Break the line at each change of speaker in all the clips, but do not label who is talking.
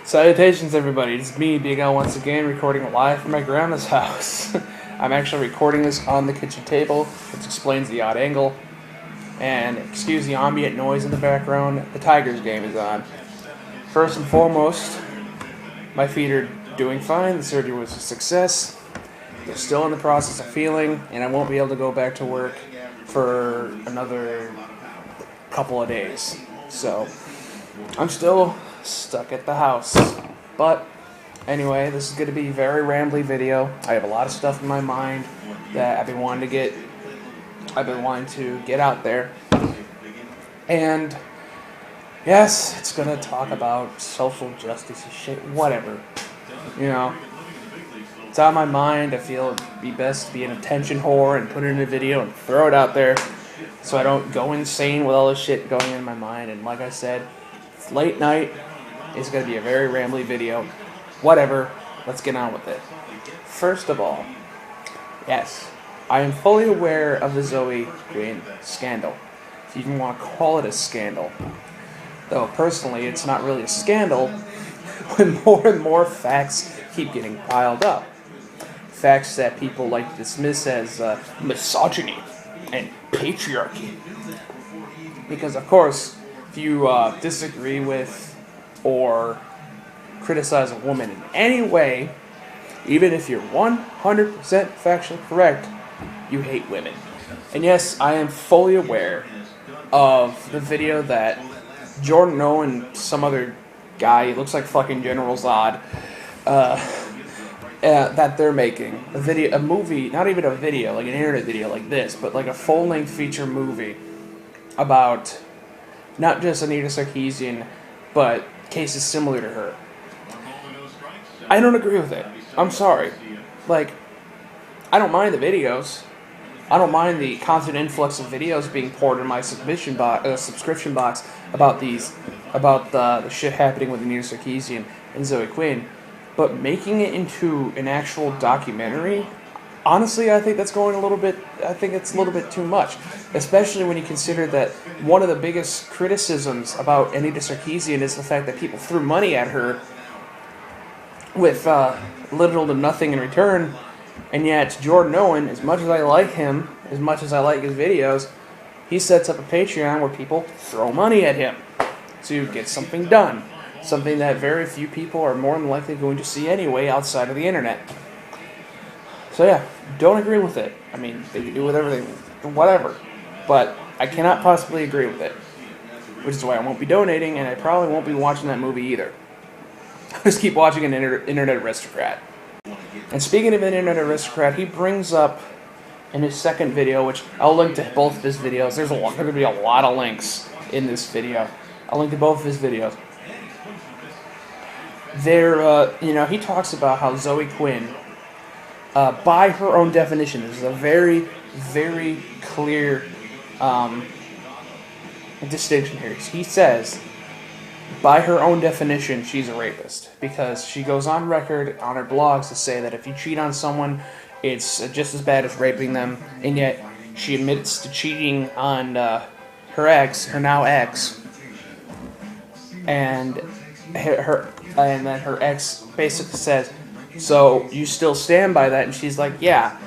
Salutations, everybody. It's me, BigAl, once again, recording live from my grandma's house. I'm actually recording this on the kitchen table, which explains the odd angle. And excuse the ambient noise in the background, the Tigers game is on. First and foremost, my feet are doing fine. The surgery was a success. They're still in the process of healing, and I won't be able to go back to work for another couple of days. So, I'm still stuck at the house. But anyway, this is going to be a very rambly video. I have a lot of stuff in my mind that I've been wanting to get out there. And yes, it's going to talk about social justice and shit, whatever. You know, it's on my mind. I feel it'd be best to be an attention whore and put it in a video and throw it out there so I don't go insane with all this shit going in my mind. And like I said, it's late night. It's going to be a very rambly video. Whatever. Let's get on with it. First of all, yes, I am fully aware of the Zoe Quinn scandal, if you even want to call it a scandal. Though, personally, it's not really a scandal when more and more facts keep getting piled up. Facts that people like to dismiss as misogyny and patriarchy. Because, of course, if you disagree with or criticize a woman in any way, even if you're 100% factually correct, you hate women. And yes, I am fully aware of the video that Jordan O and some other guy, he looks like fucking General Zod, that they're making. A movie, not even a video, like an internet video like this, but like a full-length feature movie about not just Anita Sarkeesian, but cases similar to her. I don't agree with it. I'm sorry. Like, I don't mind the videos. I don't mind the constant influx of videos being poured in my subscription box about the shit happening with Anita Sarkeesian and Zoe Quinn. But making it into an actual documentary, honestly, I think that's going a little bit. I think it's a little bit too much, especially when you consider that one of the biggest criticisms about Anita Sarkeesian is the fact that people threw money at her with little to nothing in return. And yet, Jordan Owen, as much as I like him, as much as I like his videos, he sets up a Patreon where people throw money at him to get something done. Something that very few people are more than likely going to see anyway outside of the internet. So yeah, don't agree with it. I mean, they can do whatever. But I cannot possibly agree with it. Which is why I won't be donating, and I probably won't be watching that movie either. I'll just keep watching an Internet Aristocrat. And speaking of an Internet Aristocrat, he brings up in his second video, which I'll link to both of his videos. There's going to be a lot of links in this video. I'll link to both of his videos. He talks about how Zoe Quinn, by her own definition, this is a very, very clear distinction here. He says, by her own definition, she's a rapist, because she goes on record on her blogs to say that if you cheat on someone, it's just as bad as raping them, and yet she admits to cheating on her now ex, and then her ex basically says, so you still stand by that? And she's like, yeah.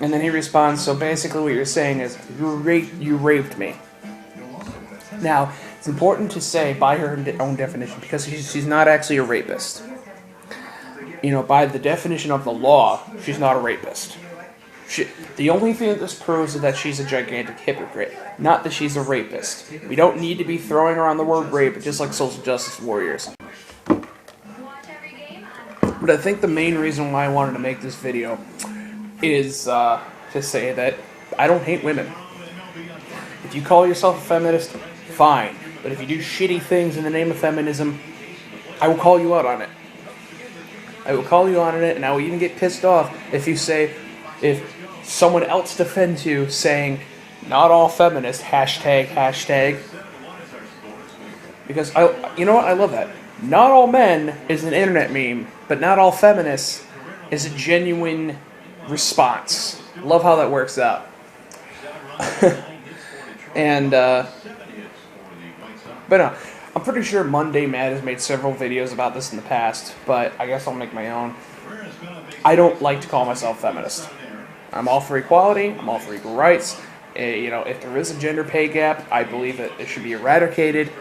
And then he responds, so basically what you're saying is, you raped me. Now, it's important to say by her own definition, because she's not actually a rapist. You know, by the definition of the law, she's not a rapist. The only thing that this proves is that she's a gigantic hypocrite, not that she's a rapist. We don't need to be throwing around the word rape, just like social justice warriors. But I think the main reason why I wanted to make this video is to say that I don't hate women. If you call yourself a feminist, fine. But if you do shitty things in the name of feminism, I will call you out on it. I will call you out on it, and I will even get pissed off if someone else defends you saying, not all feminists, hashtag. Because, you know what, I love that. Not all men is an internet meme, but not all feminists is a genuine response. Love how that works out. And, but no, I'm pretty sure Monday Mad has made several videos about this in the past, but I guess I'll make my own. I don't like to call myself feminist. I'm all for equality. I'm all for equal rights. If there is a gender pay gap, I believe that it should be eradicated.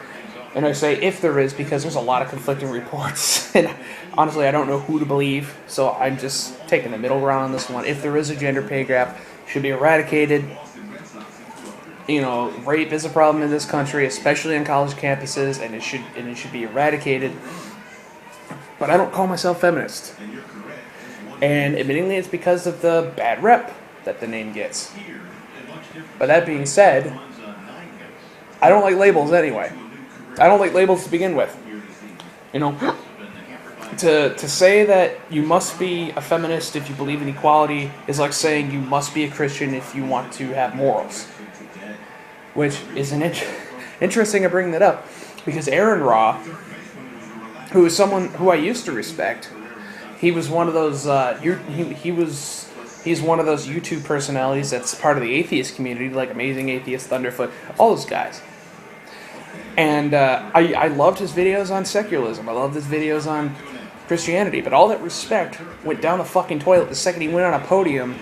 And I say if there is because there's a lot of conflicting reports. And honestly, I don't know who to believe, so I'm just taking the middle ground on this one. If there is a gender pay gap, it should be eradicated. Rape is a problem in this country, especially on college campuses, and it should be eradicated. But I don't call myself feminist. And admittingly, it's because of the bad rep that the name gets. But that being said, I don't like labels anyway. I don't like labels to begin with. To say that you must be a feminist if you believe in equality is like saying you must be a Christian if you want to have morals. Which is interesting to bring that up, because Aaron Raw, who is someone who I used to respect, he was one of those he's one of those YouTube personalities that's part of the atheist community, like Amazing Atheist, Thunderfoot, all those guys. And I loved his videos on secularism. I loved his videos on Christianity. But all that respect went down the fucking toilet the second he went on a podium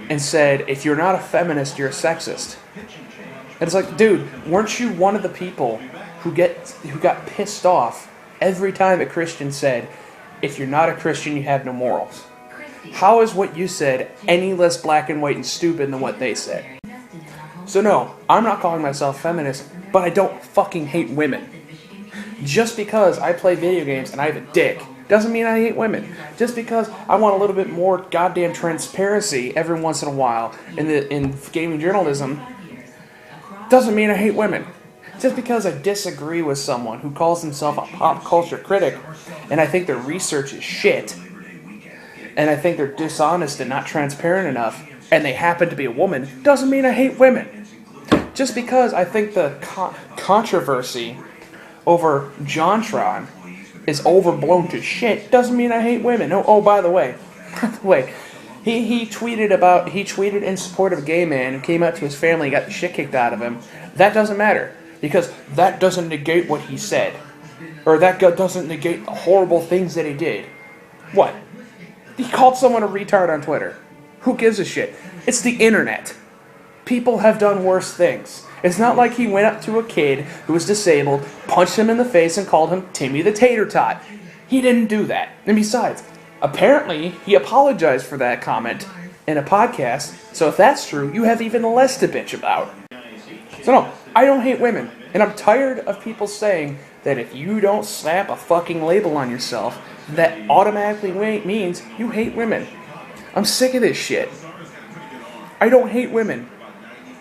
and said, if you're not a feminist, you're a sexist. And it's like, dude, weren't you one of the people who got pissed off every time a Christian said, if you're not a Christian, you have no morals? How is what you said any less black and white and stupid than what they said? So no, I'm not calling myself feminist, but I don't fucking hate women. Just because I play video games and I have a dick doesn't mean I hate women. Just because I want a little bit more goddamn transparency every once in a while in gaming journalism doesn't mean I hate women. Just because I disagree with someone who calls himself a pop culture critic and I think their research is shit, and I think they're dishonest and not transparent enough, and they happen to be a woman, doesn't mean I hate women. Just because I think the controversy over JonTron is overblown to shit doesn't mean I hate women. Oh, by the way, he tweeted in support of a gay man who came out to his family and got the shit kicked out of him. That doesn't matter, because that doesn't negate what he said, or that doesn't negate the horrible things that he did. What? He called someone a retard on Twitter. Who gives a shit? It's the internet. People have done worse things. It's not like he went up to a kid who was disabled, punched him in the face, and called him Timmy the Tater Tot. He didn't do that. And besides, apparently he apologized for that comment in a podcast, so if that's true, you have even less to bitch about. So no, I don't hate women, and I'm tired of people saying that if you don't slap a fucking label on yourself, that automatically means you hate women. I'm sick of this shit. I don't hate women.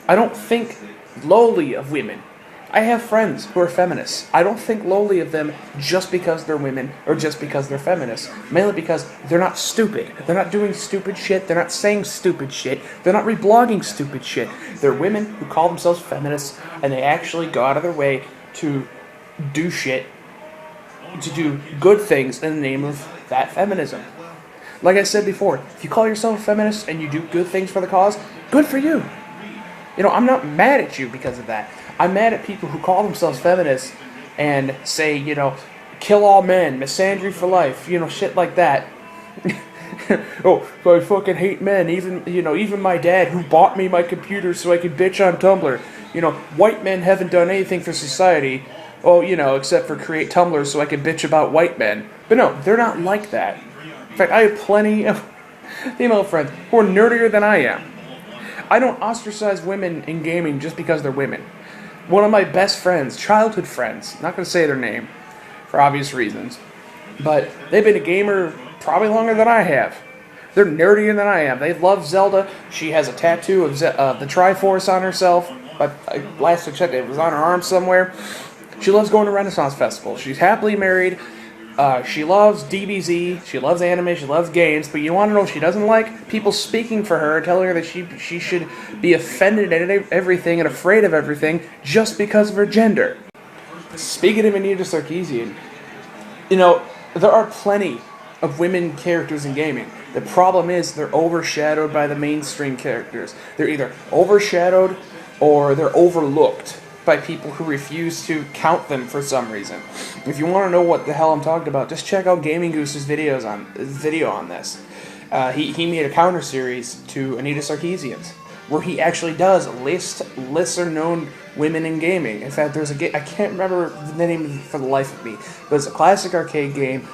I don't think lowly of women. I have friends who are feminists. I don't think lowly of them just because they're women or just because they're feminists. Mainly because they're not stupid. They're not doing stupid shit. They're not saying stupid shit. They're not reblogging stupid shit. They're women who call themselves feminists, and they actually go out of their way to do shit, to do good things in the name of that feminism. Like I said before, if you call yourself a feminist and you do good things for the cause, good for you. I'm not mad at you because of that. I'm mad at people who call themselves feminists and say, kill all men, misandry for life, shit like that. Oh, I fucking hate men. Even my dad, who bought me my computer so I could bitch on Tumblr. White men haven't done anything for society. Oh, except for create Tumblr so I can bitch about white men. But no, they're not like that. In fact, I have plenty of female friends who are nerdier than I am. I don't ostracize women in gaming just because they're women. One of my best friends, childhood friends, not going to say their name for obvious reasons, but they've been a gamer probably longer than I have. They're nerdier than I am. They love Zelda. She has a tattoo of the Triforce on herself. But last I checked, it was on her arm somewhere. She loves going to Renaissance Festival. She's happily married. She loves DBZ. She loves anime. She loves games. But you want to know what she doesn't like? People speaking for her, telling her that she should be offended at everything and afraid of everything just because of her gender. Speaking of Anita Sarkeesian, there are plenty of women characters in gaming. The problem is they're overshadowed by the mainstream characters. They're either overshadowed or they're overlooked. by people who refuse to count them for some reason. If you want to know what the hell I'm talking about, just check out Gaming Goose's video on this. He made a counter series to Anita Sarkeesian's, where he actually does list lesser known women in gaming. In fact, there's a game, I can't remember the name for the life of me, but it's a classic arcade game,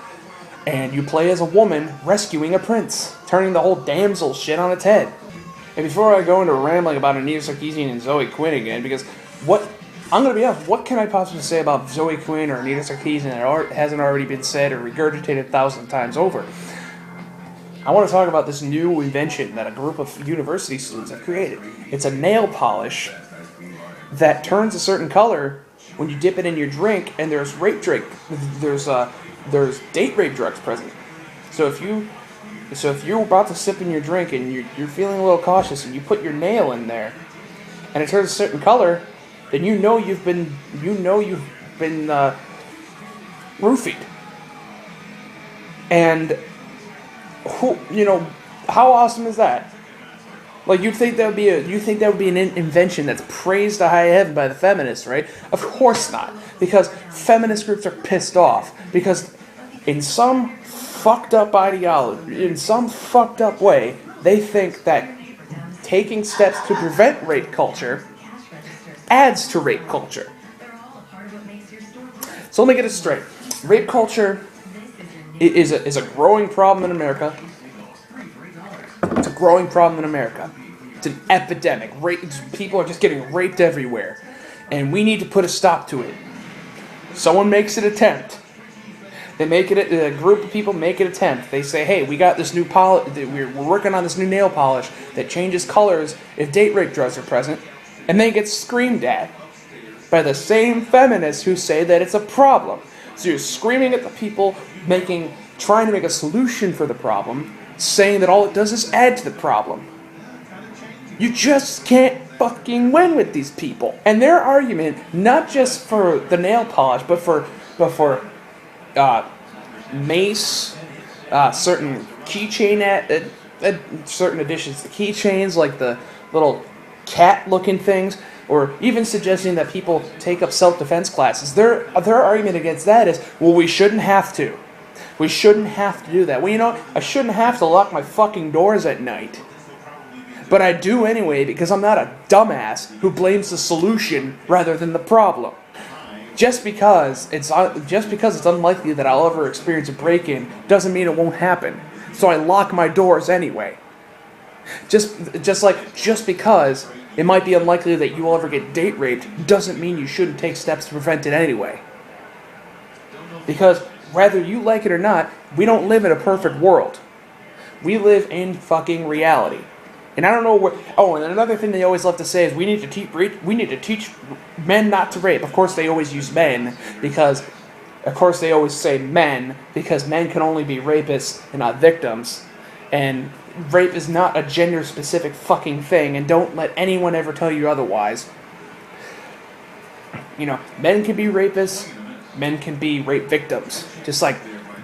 and you play as a woman rescuing a prince, turning the whole damsel shit on its head. And before I go into rambling about Anita Sarkeesian and Zoe Quinn again, because I'm going to be honest, what can I possibly say about Zoe Quinn or Anita Sarkeesian that hasn't already been said or regurgitated 1,000 times over? I want to talk about this new invention that a group of university students have created. It's a nail polish that turns a certain color when you dip it in your drink, and there's date rape drugs present. So if you're about to sip in your drink and you're feeling a little cautious and you put your nail in there, and it turns a certain color, then you know you've been roofied. And how awesome is that? Like, you'd think that would be an invention that's praised to high heaven by the feminists, right? Of course not, because feminist groups are pissed off because in some fucked up ideology, in some fucked up way, they think that taking steps to prevent rape culture adds to rape culture. So let me get it straight. Rape culture is a growing problem in America. It's a growing problem in America. It's an epidemic. People are just getting raped everywhere. And we need to put a stop to it. Someone makes an attempt. A group of people make an attempt. They say, hey, we got this new we're working on this new nail polish that changes colors if date rape drugs are present. And then it gets screamed at by the same feminists who say that it's a problem. So you're screaming at the people trying to make a solution for the problem, saying that all it does is add to the problem. You just can't fucking win with these people. And their argument, not just for the nail polish, but for mace, certain keychain, certain additions to keychains, like the little cat-looking things, or even suggesting that people take up self-defense classes. Their argument against that is, well, we shouldn't have to. We shouldn't have to do that. Well, I shouldn't have to lock my fucking doors at night. But I do anyway because I'm not a dumbass who blames the solution rather than the problem. Just because it's unlikely that I'll ever experience a break-in doesn't mean it won't happen. So I lock my doors anyway. Just because it might be unlikely that you will ever get date raped doesn't mean you shouldn't take steps to prevent it anyway. Because whether you like it or not, we don't live in a perfect world. We live in fucking reality. And I don't know what... Oh, and another thing they always love to say is we need to teach men not to rape. Of course, they always use men because... Of course, they always say men because men can only be rapists and not victims. And rape is not a gender-specific fucking thing, and don't let anyone ever tell you otherwise. Men can be rapists, men can be rape victims. Just like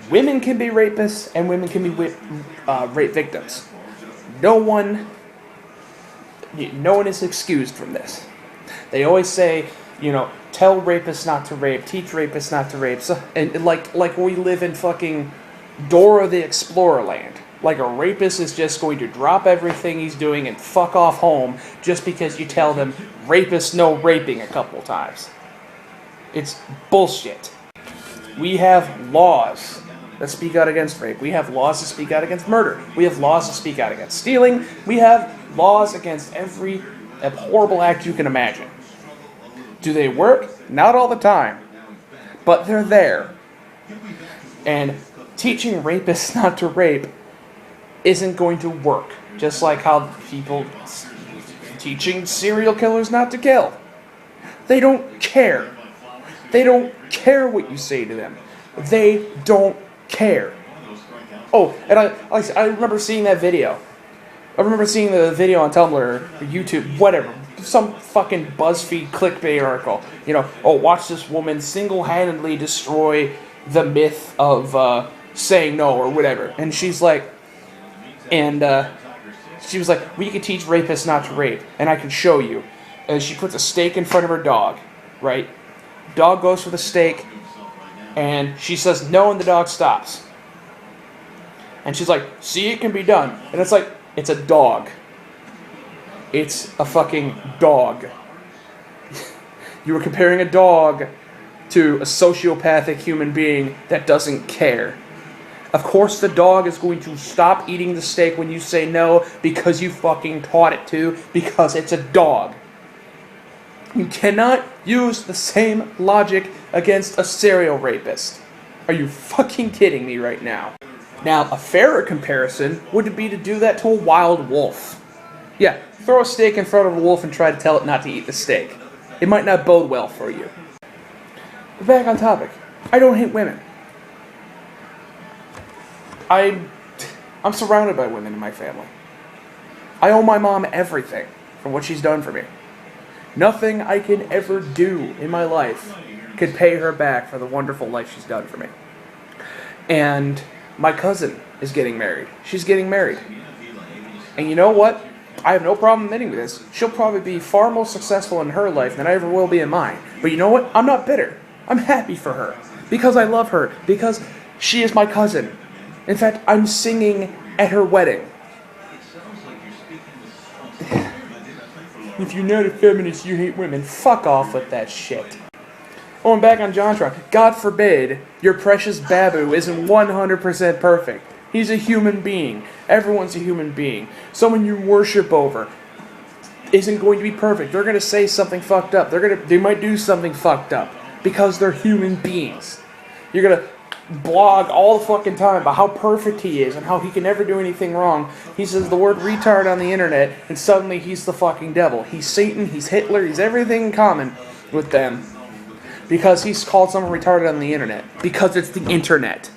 women can be rapists and women can be rape victims. No one is excused from this. They always say, tell rapists not to rape, teach rapists not to rape. So, and like we live in fucking Dora the Explorer land. Like a rapist is just going to drop everything he's doing and fuck off home just because you tell them rapists no raping a couple times. It's bullshit. We have laws that speak out against rape. We have laws that speak out against murder. We have laws that speak out against stealing. We have laws against every horrible act you can imagine. Do they work? Not all the time. But they're there. And teaching rapists not to rape isn't going to work. Just like how people teaching serial killers not to kill. They don't care. They don't care what you say to them. They don't care. Oh, and I remember seeing that video. I remember seeing the video on Tumblr or YouTube, whatever. Some fucking BuzzFeed clickbait article. Watch this woman single-handedly destroy the myth of saying no or whatever. And she's like, she was like, we can teach rapists not to rape, and I can show you. And she puts a steak in front of her dog. right? Dog goes for the steak, and she says no, and the dog stops. And she's like, see, it can be done. And it's like, it's a dog. It's a fucking dog. You were comparing a dog to a sociopathic human being that doesn't care. Of course the dog is going to stop eating the steak when you say no because you fucking taught it to, because it's a dog. You cannot use the same logic against a serial rapist. Are you fucking kidding me right now? Now, a fairer comparison would be to do that to a wild wolf. Yeah, throw a steak in front of a wolf and try to tell it not to eat the steak. It might not bode well for you. But back on topic. I don't hate women. I'm surrounded by women in my family. I owe my mom everything for what she's done for me. Nothing I can ever do in my life could pay her back for the wonderful life she's done for me. And my cousin is getting married. She's getting married. And you know what? I have no problem admitting this. She'll probably be far more successful in her life than I ever will be in mine. But you know what? I'm not bitter. I'm happy for her. Because I love her. Because she is my cousin. In fact, I'm singing at her wedding. If you're not a feminist, you hate women. Fuck off with that shit. Oh, and back on JonTron. God forbid your precious Babu isn't 100% perfect. He's a human being. Everyone's a human being. Someone you worship over isn't going to be perfect. They're going to say something fucked up. They might do something fucked up because they're human beings. You're going to blog all the fucking time about how perfect he is and how he can never do anything wrong. He says the word retard on the internet and suddenly he's the fucking devil. He's Satan, he's Hitler, he's everything in common with them. Because he's called someone retarded on the internet. Because it's the internet.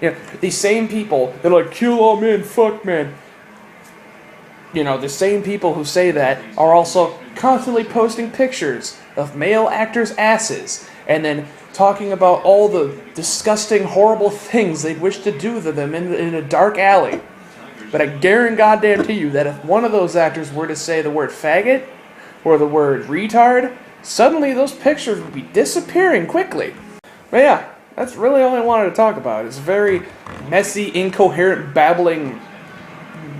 You know, these same people, they're like, kill all men, fuck men. You know, the same people who say that are also constantly posting pictures of male actors' asses. And then talking about all the disgusting, horrible things they'd wish to do to them in a dark alley. But I guarantee you that if one of those actors were to say the word faggot or the word retard, suddenly those pictures would be disappearing quickly. But yeah, that's really all I wanted to talk about. It's a very messy, incoherent, babbling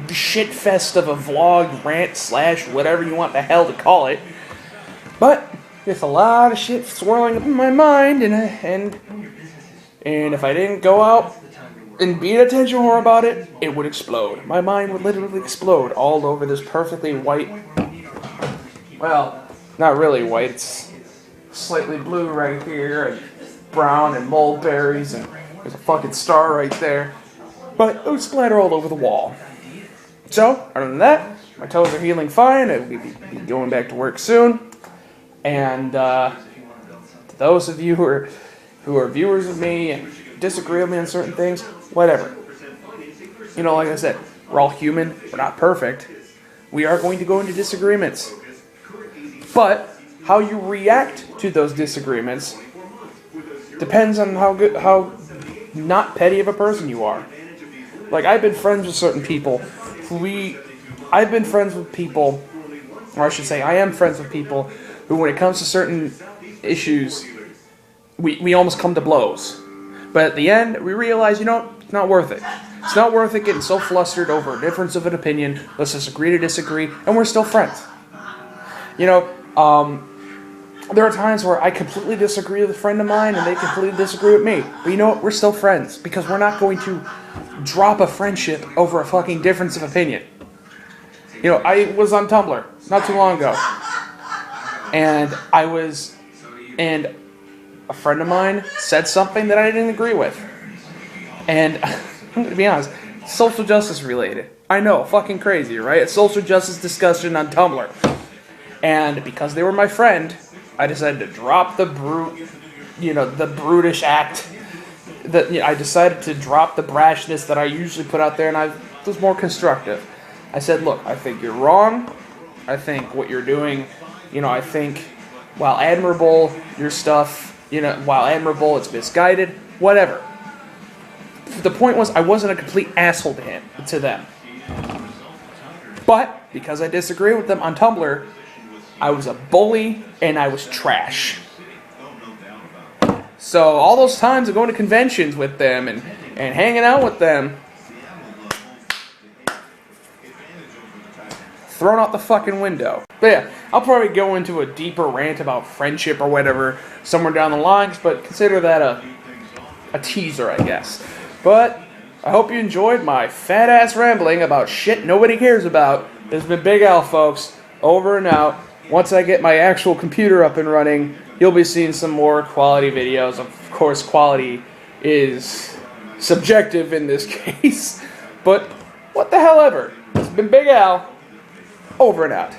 shitfest of a vlog, rant, / whatever you want the hell to call it. But with a lot of shit swirling up in my mind, and if I didn't go out and be an attention whore about it, it would explode. My mind would literally explode all over this perfectly white, well, not really white, it's slightly blue right here, and brown and mulberries, and there's a fucking star right there. But it would splatter all over the wall. So, other than that, my toes are healing fine. I will be going back to work soon. And to those of you who are viewers of me and disagree with me on certain things, whatever. You know, like I said, we're all human. We're not perfect. We are going to go into disagreements. But how you react to those disagreements depends on how not petty of a person you are. Like, I've been friends with certain people I am friends with people who, when it comes to certain issues, we almost come to blows. But at the end, we realize, it's not worth it. It's not worth it getting so flustered over a difference of an opinion. Let's just agree to disagree, and we're still friends. There are times where I completely disagree with a friend of mine, and they completely disagree with me. But you know what? We're still friends, because we're not going to drop a friendship over a fucking difference of opinion. I was on Tumblr not too long ago. And a friend of mine said something that I didn't agree with. And I'm going to be honest, social justice related. I know, fucking crazy, right? A social justice discussion on Tumblr. And because they were my friend, I decided to drop the brutish act. I decided to drop the brashness that I usually put out there, and I was more constructive. I said, look, I think you're wrong. I think what you're doing, I think, while admirable, your stuff, while admirable, it's misguided, whatever. The point was, I wasn't a complete asshole to them. But, because I disagree with them on Tumblr, I was a bully, and I was trash. So all those times of going to conventions with them and hanging out with them, thrown out the fucking window. But yeah, I'll probably go into a deeper rant about friendship or whatever somewhere down the lines, but consider that a teaser, I guess. But I hope you enjoyed my fat-ass rambling about shit nobody cares about. This has been Big Al, folks. Over and out. Once I get my actual computer up and running, you'll be seeing some more quality videos. Of course, quality is subjective in this case. But what the hell ever. This has been Big Al. Over and out.